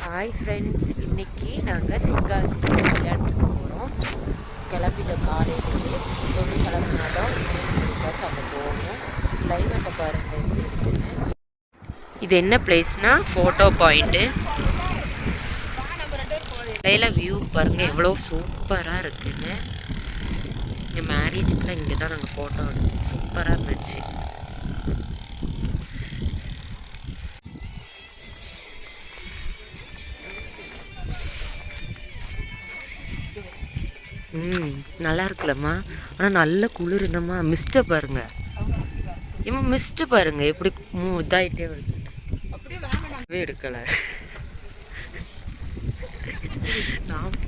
Hi friends, இன்னைக்கு நாங்கள் தென்காசி கல்யாணத்துக்கு போகிறோம். கிளம்பிட்ட காலையிலேயே தொழில் கிளம்பினாதான் பஸ் அங்கே போகணும். கிளைமேட்டை பாருங்கள் எப்படி இருக்குன்னு. இது என்ன பிளேஸ்னா ஃபோட்டோ பாயிண்ட்டு. இடையில வியூ பாருங்கள் எவ்வளோ சூப்பராக இருக்குன்னு. இங்கே மேரேஜுக்குலாம் இங்கே தான் நாங்கள் ஃபோட்டோ எடுத்தோம். சூப்பராக இருந்துச்சு. நல்லா இருக்குல்லம்மா. ஆனால் நல்ல குளிருந்தம்மா. மிஸ்ட்டை பாருங்க, ஏமா மிஸ்ட்டு பாருங்க எப்படி இதாகிட்டே வருது. அப்படியே எடுக்கலை நான்